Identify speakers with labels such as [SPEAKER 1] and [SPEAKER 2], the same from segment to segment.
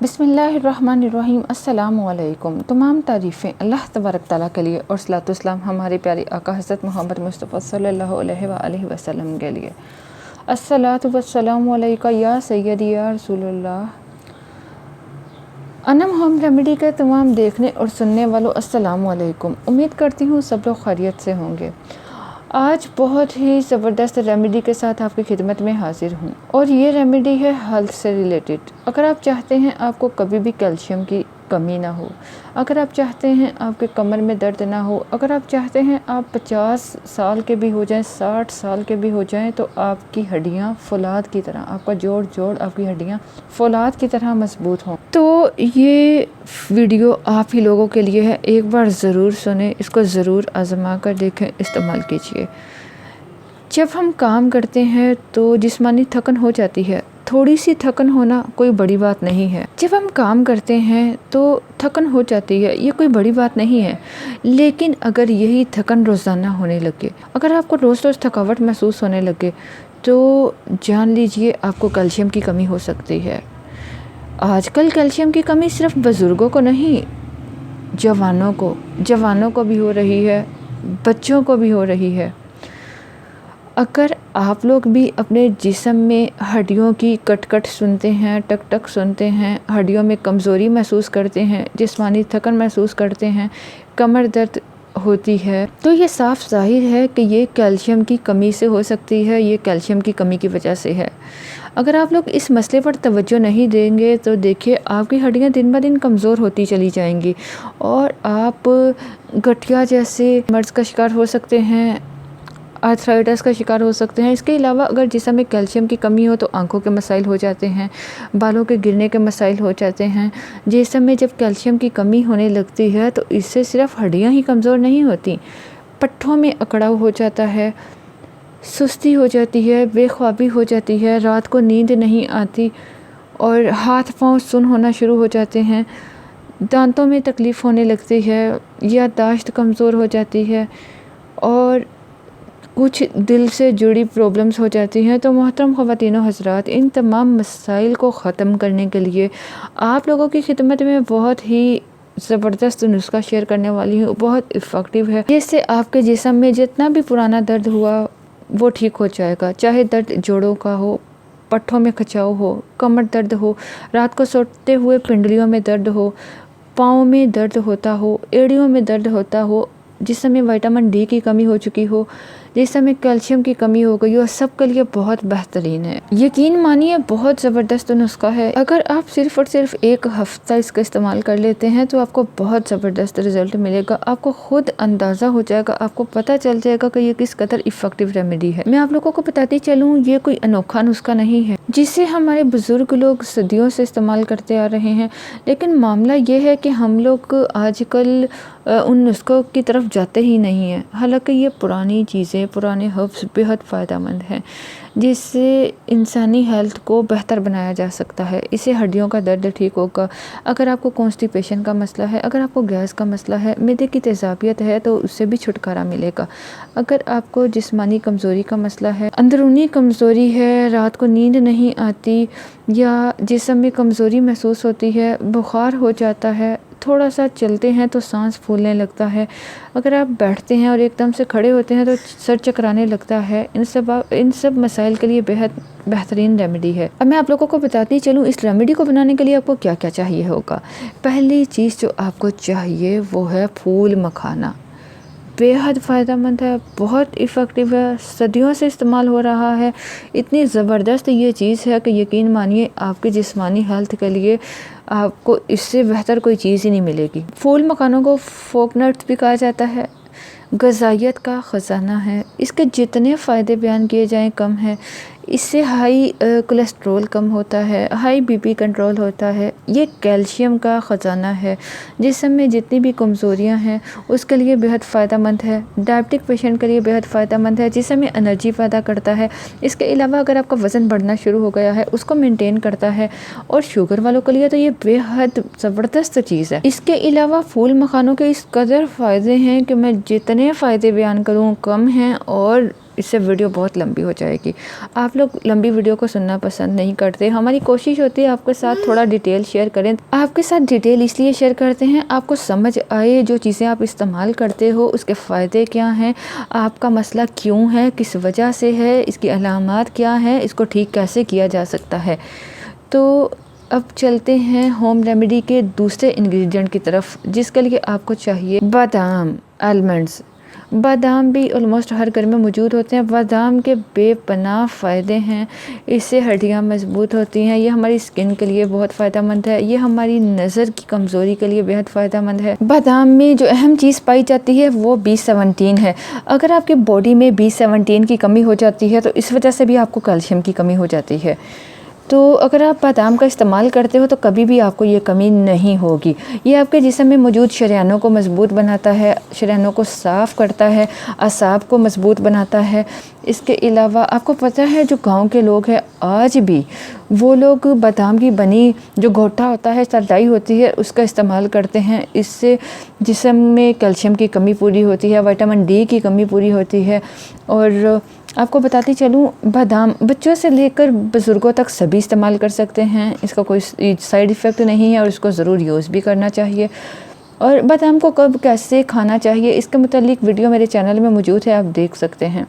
[SPEAKER 1] बिस्मिल्लाहिर्रहमानिर्रहीम। अस्सलामुअलैकुम। तमाम तारीफ़ें अल्लाह तबारक ताला के लिए और सलातो सलाम हमारे प्यारे आका हज़रत मोहम्मद मुस्तफ़ा सल्लल्लाहु अलैहि वसल्लम के लिए। अस्सलातु वस्सलामु अलैका या सय्यदी या रसूलल्लाह। अनम होम रेमेडी के तमाम देखने और सुनने वालों अस्सलामुअलैकुम। उम्मीद करती हूँ सब लोग खैरियत से होंगे। आज बहुत ही ज़बरदस्त रेमेडी के साथ आपकी खिदमत में हाजिर हूँ और ये रेमेडी है हेल्थ से रिलेटेड। अगर आप चाहते हैं आपको कभी भी कैल्शियम की कमी ना हो, अगर आप चाहते हैं आपके कमर में दर्द ना हो, अगर आप चाहते हैं आप 50 साल के भी हो जाएं, 60 साल के भी हो जाएं तो आपकी हड्डियाँ फौलाद की तरह, आपका जोड़ आपकी हड्डियाँ फौलाद की तरह मजबूत हों, तो ये वीडियो आप ही लोगों के लिए है। एक बार ज़रूर सुने, इसको ज़रूर आजमा कर देखें, इस्तेमाल कीजिए। जब हम काम करते हैं तो जिस्मानी थकन हो जाती है। थोड़ी सी थकन होना कोई बड़ी बात नहीं है। जब हम काम करते हैं तो थकन हो जाती है, ये कोई बड़ी बात नहीं है। लेकिन अगर यही थकन रोज़ाना होने लगे, अगर आपको रोज़ रोज़ थकावट महसूस होने लगे, तो जान लीजिए आपको कैल्शियम की कमी हो सकती है। आजकल कैल्शियम की कमी सिर्फ बुज़ुर्गों को नहीं, जवानों को भी हो रही है, बच्चों को भी हो रही है। अगर आप लोग भी अपने जिस्म में हड्डियों की कट सुनते हैं, टक सुनते हैं, हड्डियों में कमज़ोरी महसूस करते हैं, जिस्मानी थकन महसूस करते हैं, कमर दर्द होती है, तो ये साफ ज़ाहिर है कि ये कैल्शियम की कमी से हो सकती है, ये कैल्शियम की कमी की वजह से है। अगर आप लोग इस मसले पर तवज्जो नहीं देंगे तो देखिए आपकी हड्डियाँ दिन ब दिन कमज़ोर होती चली जाएंगी और आप गठिया जैसे मर्ज़ का शिकार हो सकते हैं, आर्थराइटिस का शिकार हो सकते हैं। इसके अलावा अगर जिस्म में कैल्शियम की कमी हो तो आंखों के मसाइल हो जाते हैं, बालों के गिरने के मसाइल हो जाते हैं। जिस्म में जब कैल्शियम की कमी होने लगती है तो इससे सिर्फ हड्डियां ही कमज़ोर नहीं होती, पट्ठों में अकड़ाव हो जाता है, सुस्ती हो जाती है, बेख्वाबी हो जाती है, रात को नींद नहीं आती और हाथ पाँव सुन्न होना शुरू हो जाते हैं, दांतों में तकलीफ़ होने लगती है, याददाश्त कमज़ोर हो जाती है और कुछ दिल से जुड़ी प्रॉब्लम्स हो जाती हैं। तो मोहतरम ख़वातीन व हज़रात, इन तमाम मसाइल को ख़त्म करने के लिए आप लोगों की खिदमत में बहुत ही ज़बरदस्त नुस्खा शेयर करने वाली हूँ, बहुत इफ़ेक्टिव है। जिससे आपके जिस्म में जितना भी पुराना दर्द हुआ वो ठीक हो जाएगा। चाहे दर्द जोड़ों का हो, पट्ठों में खिंचाव हो, कमर दर्द हो, रात को सोते हुए पिंडलियों में दर्द हो, पाँव में दर्द होता हो, एड़ियों में दर्द होता हो, जिसमें विटामिन डी की कमी हो चुकी हो, जिसमें कैल्शियम की कमी हो गई हो, सब के लिए बहुत बेहतरीन है। यकीन मानिए बहुत ज़बरदस्त नुस्खा है। अगर आप सिर्फ़ और सिर्फ एक हफ़्ता इसका इस्तेमाल कर लेते हैं तो आपको बहुत ज़बरदस्त रिज़ल्ट मिलेगा। आपको खुद अंदाज़ा हो जाएगा, आपको पता चल जाएगा कि ये किस कदर इफ़ेक्टिव रेमेडी है। मैं आप लोगों को बताती चलूँ, ये कोई अनोखा नुस्खा नहीं है जिसे हमारे बुज़ुर्ग लोग सदियों से इस्तेमाल करते आ रहे हैं। लेकिन मामला ये है कि हम लोग आजकल उन नुस्खों की तरफ जाते ही नहीं हैं। हालांकि ये पुरानी चीज़ें, पुराने हर्ब्स बेहद फ़ायदेमंद हैं, जिससे इंसानी हेल्थ को बेहतर बनाया जा सकता है। इससे हड्डियों का दर्द ठीक होगा। अगर आपको कॉन्स्टिपेशन का मसला है, अगर आपको गैस का मसला है, मैदे की तेज़ाबियत है, तो उससे भी छुटकारा मिलेगा। अगर आपको जिस्मानी कमज़ोरी का मसला है, अंदरूनी कमज़ोरी है, रात को नींद नहीं आती या जिस्म में कमज़ोरी महसूस होती है, बुखार हो जाता है, थोड़ा सा चलते हैं तो सांस फूलने लगता है, अगर आप बैठते हैं और एकदम से खड़े होते हैं तो सर चकराने लगता है, इन सब मसाइल के लिए बेहद बेहतरीन रेमेडी है। अब मैं आप लोगों को बताती चलूँ इस रेमेडी को बनाने के लिए आपको क्या क्या चाहिए होगा। पहली चीज़ जो आपको चाहिए वो है फूल मखाना। बेहद फ़ायदेमंद है, बहुत इफ़ेक्टिव है, सदियों से इस्तेमाल हो रहा है। इतनी ज़बरदस्त ये चीज़ है कि यकीन मानिए आपकी जिस्मानी हेल्थ के लिए आपको इससे बेहतर कोई चीज़ ही नहीं मिलेगी। फूल मखानों को फोक नट्स भी कहा जाता है, ग़िज़ाइयत का ख़जाना है। इसके जितने फ़ायदे बयान किए जाएँ कम है। इससे हाई कोलेस्ट्रॉल कम होता है, हाई बीपी कंट्रोल होता है। ये कैल्शियम का ख़जाना है, जिस्म में जितनी भी कमज़ोरियां हैं उसके लिए बेहद फ़ायदेमंद है। डायबिटिक पेशेंट के लिए बेहद फ़ायदेमंद है, जिसमें में एनर्जी पैदा करता है। इसके अलावा अगर आपका वज़न बढ़ना शुरू हो गया है उसको मेंटेन करता है। और शुगर वालों के लिए तो ये बेहद ज़बरदस्त चीज़ है। इसके अलावा फूल मखानों के इस कदर फ़ायदे हैं कि मैं जितने फ़ायदे बयान करूँ कम हैं और इससे वीडियो बहुत लंबी हो जाएगी। आप लोग लंबी वीडियो को सुनना पसंद नहीं करते। हमारी कोशिश होती है आपके साथ थोड़ा डिटेल शेयर करें। आपके साथ डिटेल इसलिए शेयर करते हैं आपको समझ आए, जो चीज़ें आप इस्तेमाल करते हो उसके फ़ायदे क्या हैं, आपका मसला क्यों है, किस वजह से है, इसकी अलामात क्या है, इसको ठीक कैसे किया जा सकता है। तो अब चलते हैं होम रेमेडी के दूसरे इंग्रेडिएंट की तरफ, जिसके लिए आपको चाहिए बादाम, आलमंड्स। बादाम भी ऑलमोस्ट हर घर में मौजूद होते हैं। बादाम के बेपनाह फ़ायदे हैं। इससे हड्डियां मजबूत होती हैं। ये हमारी स्किन के लिए बहुत फ़ायदेमंद है। ये हमारी नज़र की कमज़ोरी के लिए बेहद फ़ायदेमंद है। बादाम में जो अहम चीज़ पाई जाती है वो B17 है। अगर आपकी बॉडी में B17 की कमी हो जाती है तो इस वजह से भी आपको कैल्शियम की कमी हो जाती है। तो अगर आप बादाम का इस्तेमाल करते हो तो कभी भी आपको ये कमी नहीं होगी। ये आपके जिस्म में मौजूद शरीयानों को मजबूत बनाता है, शरीयानों को साफ़ करता है, असाब को मजबूत बनाता है। इसके अलावा आपको पता है जो गांव के लोग हैं आज भी वो लोग बादाम की बनी जो घोटा होता है, सरदाई होती है, उसका इस्तेमाल करते हैं। इससे जिस्म में कैल्शियम की कमी पूरी होती है, विटामिन डी की कमी पूरी होती है। और आपको बताती चलूँ, बादाम बच्चों से लेकर बुज़ुर्गों तक सभी इस्तेमाल कर सकते हैं। इसका कोई साइड इफ़ेक्ट नहीं है और इसको ज़रूर यूज़ भी करना चाहिए। और बादाम को कब कैसे खाना चाहिए इसके मुतालिक वीडियो मेरे चैनल में मौजूद है, आप देख सकते हैं।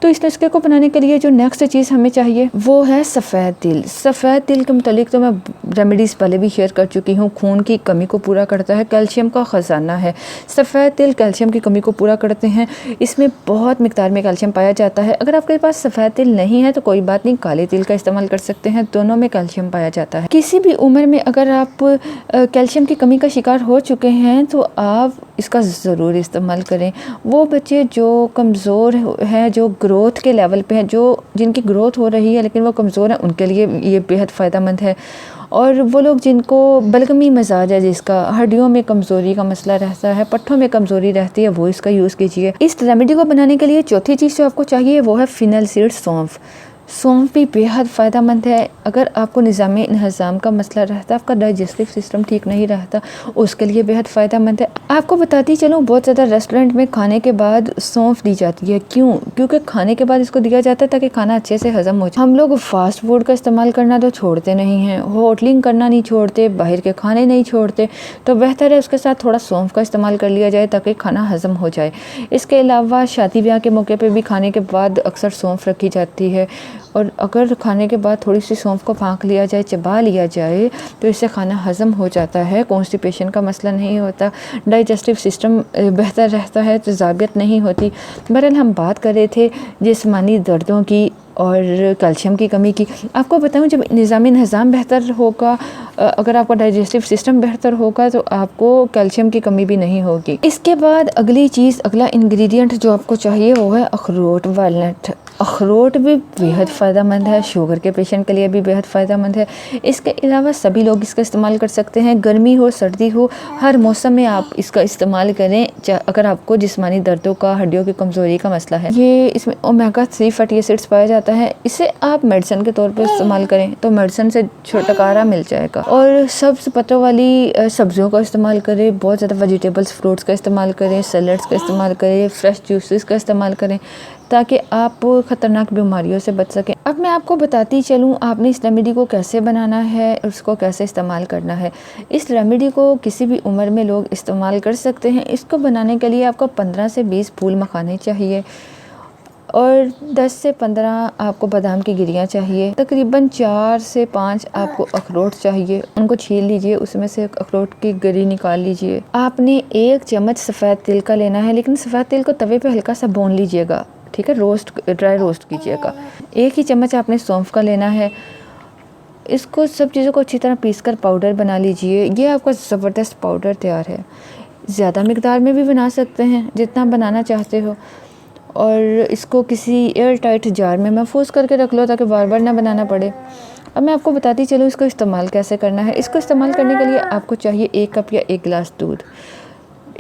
[SPEAKER 1] तो इस नुस्खे को बनाने के लिए जो नेक्स्ट चीज़ हमें चाहिए वो है सफ़ेद तिल। सफ़ेद तिल के मुतालिक तो मैं रेमेडीज़ पहले भी शेयर कर चुकी हूँ। खून की कमी को पूरा करता है, कैल्शियम का ख़जाना है। सफ़ेद तिल कैल्शियम की कमी को पूरा करते हैं। इसमें बहुत मिकदार में कैल्शियम पाया जाता है। अगर आपके पास सफ़ेद तिल नहीं है तो कोई बात नहीं, काले तिल का इस्तेमाल कर सकते हैं। दोनों में कैल्शियम पाया जाता है। किसी भी उम्र में अगर आप कैल्शियम की कमी का शिकार हो चुके हैं तो आप इसका ज़रूर इस्तेमाल करें। वो बच्चे जो कमज़ोर हैं, जो ग्रोथ के लेवल पे हैं, जो जिनकी ग्रोथ हो रही है लेकिन वो कमज़ोर हैं, उनके लिए ये बेहद फ़ायदेमंद है। और वो लोग जिनको बलगमी मिजाज है, जिसका हड्डियों में कमज़ोरी का मसला रहता है, पट्ठों में कमज़ोरी रहती है, वो इसका यूज़ कीजिए। इस रेमेडी को बनाने के लिए चौथी चीज़ जो आपको चाहिए वो है फिनल सीड, सौंफ। सौंफ भी बेहद फ़ायदेमंद है। अगर आपको निज़ाम हज़म का मसला रहता है, आपका डाइजेस्टिव सिस्टम ठीक नहीं रहता, उसके लिए बेहद फ़ायदेमंद है। आपको बताती चलूँ, बहुत ज़्यादा रेस्टोरेंट में खाने के बाद सौंफ दी जाती है। क्यों? क्योंकि खाने के बाद इसको दिया जाता है ताकि खाना अच्छे से हज़म हो जाए। हम लोग फ़ास्ट फूड का इस्तेमाल करना तो छोड़ते नहीं हैं, होटलिंग करना नहीं छोड़ते, बाहर के खाने नहीं छोड़ते, तो बेहतर है उसके साथ थोड़ा सौंफ का इस्तेमाल कर लिया जाए ताकि खाना हज़म हो जाए। इसके अलावा शादी ब्याह के मौके पर भी खाने के बाद अक्सर सौंफ रखी जाती है। और अगर खाने के बाद थोड़ी सी सौंफ को फाँक लिया जाए, चबा लिया जाए, तो इससे खाना हज़म हो जाता है, कॉन्स्टिपेशन का मसला नहीं होता, डाइजेस्टिव सिस्टम बेहतर रहता है, तेज़ाबियत नहीं होती। बहरहाल हम बात कर रहे थे जिस्मानी दर्दों की और कैल्शियम की कमी की। आपको बताऊं, जब निज़ाम हज़म बेहतर होगा, अगर आपका डाइजेस्टिव सिस्टम बेहतर होगा तो आपको कैल्शियम की कमी भी नहीं होगी। इसके बाद अगली चीज़, अगला इंग्रेडिएंट जो आपको चाहिए वो है अखरोट, वालनट। अखरोट भी बेहद फ़ायदेमंद है, शुगर के पेशेंट के लिए भी बेहद फ़ायदेमंद है। इसके अलावा सभी लोग इसका इस्तेमाल कर सकते हैं। गर्मी हो सर्दी हो, हर मौसम में आप इसका इस्तेमाल करें। अगर आपको जिस्मानी दर्दों का, हड्डियों की कमज़ोरी का मसला है, ये इसमें ओमेगा 3 फैटी एसिड्स पाया जाता है। इसे आप मेडिसिन के तौर पर इस्तेमाल करें तो मेडिसिन से छुटकारा मिल जाएगा। और सब्ज़ पत्तों वाली सब्जियों का इस्तेमाल करें, बहुत ज़्यादा वेजिटेबल्स, फ्रूट्स का इस्तेमाल करें, सैलड्स का इस्तेमाल करें, फ्रेश जूसेस का इस्तेमाल करें ताकि आप ख़तरनाक बीमारियों से बच सकें। अब मैं आपको बताती चलूँ आपने इस रेमेडी को कैसे बनाना है, उसको कैसे इस्तेमाल करना है। इस रेमेडी को किसी भी उम्र में लोग इस्तेमाल कर सकते हैं। इसको बनाने के लिए आपको 15 से 20 फूल मखाने चाहिए और 10 से 15 आपको बादाम की गिरियाँ चाहिए। तकरीबन 4 से 5 आपको अखरोट चाहिए। उनको छील लीजिए, उसमें से अखरोट की गिरी निकाल लीजिए। आपने 1 चम्मच सफ़ेद तिल का लेना है, लेकिन सफ़ेद तिल को तवे पे हल्का सा भून लीजिएगा, ठीक है, ड्राई रोस्ट कीजिएगा। 1 ही चम्मच आपने सौंफ का लेना है। इसको सब चीज़ों को अच्छी तरह पीसकर पाउडर बना लीजिए। ये आपका ज़बरदस्त पाउडर तैयार है। ज़्यादा मिकदार में भी बना सकते हैं जितना बनाना चाहते हो। और इसको किसी एयर टाइट जार में महफूज करके रख लो ताकि बार बार ना बनाना पड़े। अब मैं आपको बताती चलूँ इसको इस्तेमाल कैसे करना है। इसको इस्तेमाल करने के लिए आपको चाहिए 1 कप या 1 गिलास दूध।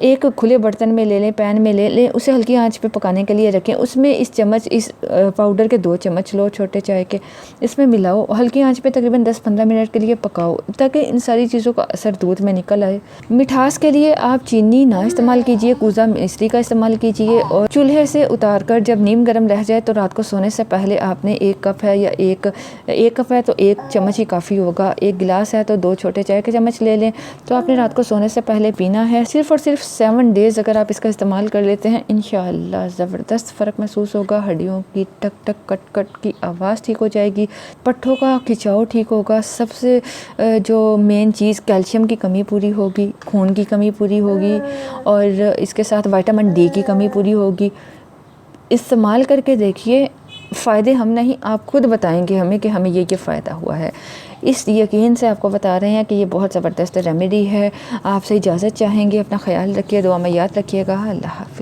[SPEAKER 1] एक खुले बर्तन में ले लें, पैन में ले लें, उसे हल्की आंच पे पकाने के लिए रखें। उसमें इस पाउडर के 2 चम्मच लो छोटे चाय के, इसमें मिलाओ, हल्की आंच पे तकरीबन 10-15 मिनट के लिए पकाओ ताकि इन सारी चीज़ों का असर दूध में निकल आए। मिठास के लिए आप चीनी ना इस्तेमाल कीजिए, कूज़ा मिश्री का इस्तेमाल कीजिए। और चूल्हे से उतार कर जब नीम गर्म रह जाए तो रात को सोने से पहले आपने 1 कप है या एक कप है तो 1 चम्मच ही काफ़ी होगा, 1 गिलास है तो 2 छोटे चाय के चम्मच ले लें। तो आपने रात को सोने से पहले पीना है। सिर्फ़ और सिर्फ 7 डेज़ अगर आप इसका इस्तेमाल कर लेते हैं, इंशाअल्लाह ज़बरदस्त फ़र्क महसूस होगा। हड्डियों की टक टक कट कट की आवाज़ ठीक हो जाएगी, पट्ठों का खिंचाव ठीक होगा, सबसे जो मेन चीज़ कैल्शियम की कमी पूरी होगी, खून की कमी पूरी होगी और इसके साथ विटामिन डी की कमी पूरी होगी। इस्तेमाल करके देखिए, फ़ायदे हम नहीं, आप खुद बताएंगे हमें कि हमें ये फ़ायदा हुआ है। इस यकीन से आपको बता रहे हैं कि ये बहुत ज़बरदस्त रेमेडी है। आपसे इजाज़त चाहेंगे, अपना ख्याल रखिए, दुआ में याद रखिएगा। अल्लाह हाफ़िज़।